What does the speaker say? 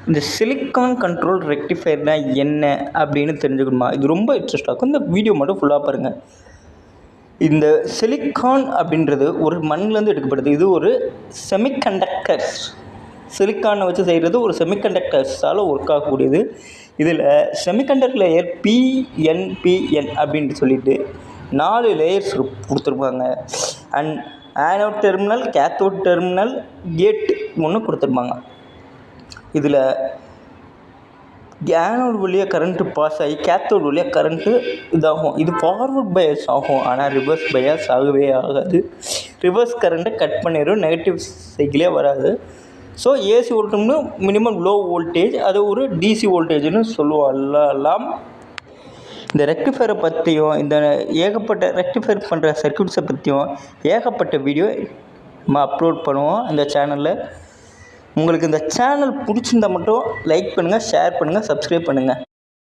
இந்த silicon control ரெக்டிஃபையர்னா என்ன அப்படின்னு தெரிஞ்சுக்கணுமா? இது ரொம்ப இன்ட்ரெஸ்டாக இருக்கும். இந்த வீடியோ மட்டும் ஃபுல்லாக பாருங்கள். இந்த சிலிக்கான் அப்படின்றது ஒரு மண்ணிலேருந்து எடுக்கப்படுது. இது ஒரு செமிகண்டக்டர்ஸ். சிலிக்கானை வச்சு செய்கிறது ஒரு செமிகண்டக்டர்ஸால் ஒர்க் ஆகக்கூடியது. இதில் செமிகண்டக்டர் லேயர் PNPN அப்படின்ட்டு சொல்லிட்டு 4 லேயர்ஸ் கொடுத்துருப்பாங்க. And anode terminal, cathode terminal, gate ஒன்று கொடுத்துருப்பாங்க. இதில் ஆனோட் வழியாக கரண்ட்டு பாஸ் ஆகி கேத்தோட் வழியாக கரண்ட்டு இதாகும். இது ஃபார்வர்ட் பயாஸ் ஆகும், ஆனால் ரிவர்ஸ் பயாஸ் ஆகவே ஆகாது. ரிவர்ஸ் கரண்ட்டை கட் பண்ணிடும், நெகட்டிவ் சைக்கிளே வராது. ஸோ ஏசி வோல்டேஜ்னு மினிமம் லோ வோல்டேஜ், அது ஒரு டிசி வோல்டேஜ்னு சொல்லுவாங்கலாம். இந்த ரெக்டிஃபையரை பற்றியும் இந்த ஏகப்பட்ட ரெக்டிஃபையர் பண்ணுற சர்க்யூட்ஸை பற்றியும் ஏகப்பட்ட வீடியோ நம்ம அப்லோட் பண்ணுவோம் இந்த சேனலில். உங்களுக்கு இந்த சேனல் பிடிச்சிருந்தால் மட்டும் லைக் பண்ணுங்கள், ஷேர் பண்ணுங்கள், சப்ஸ்கிரைப் பண்ணுங்கள்.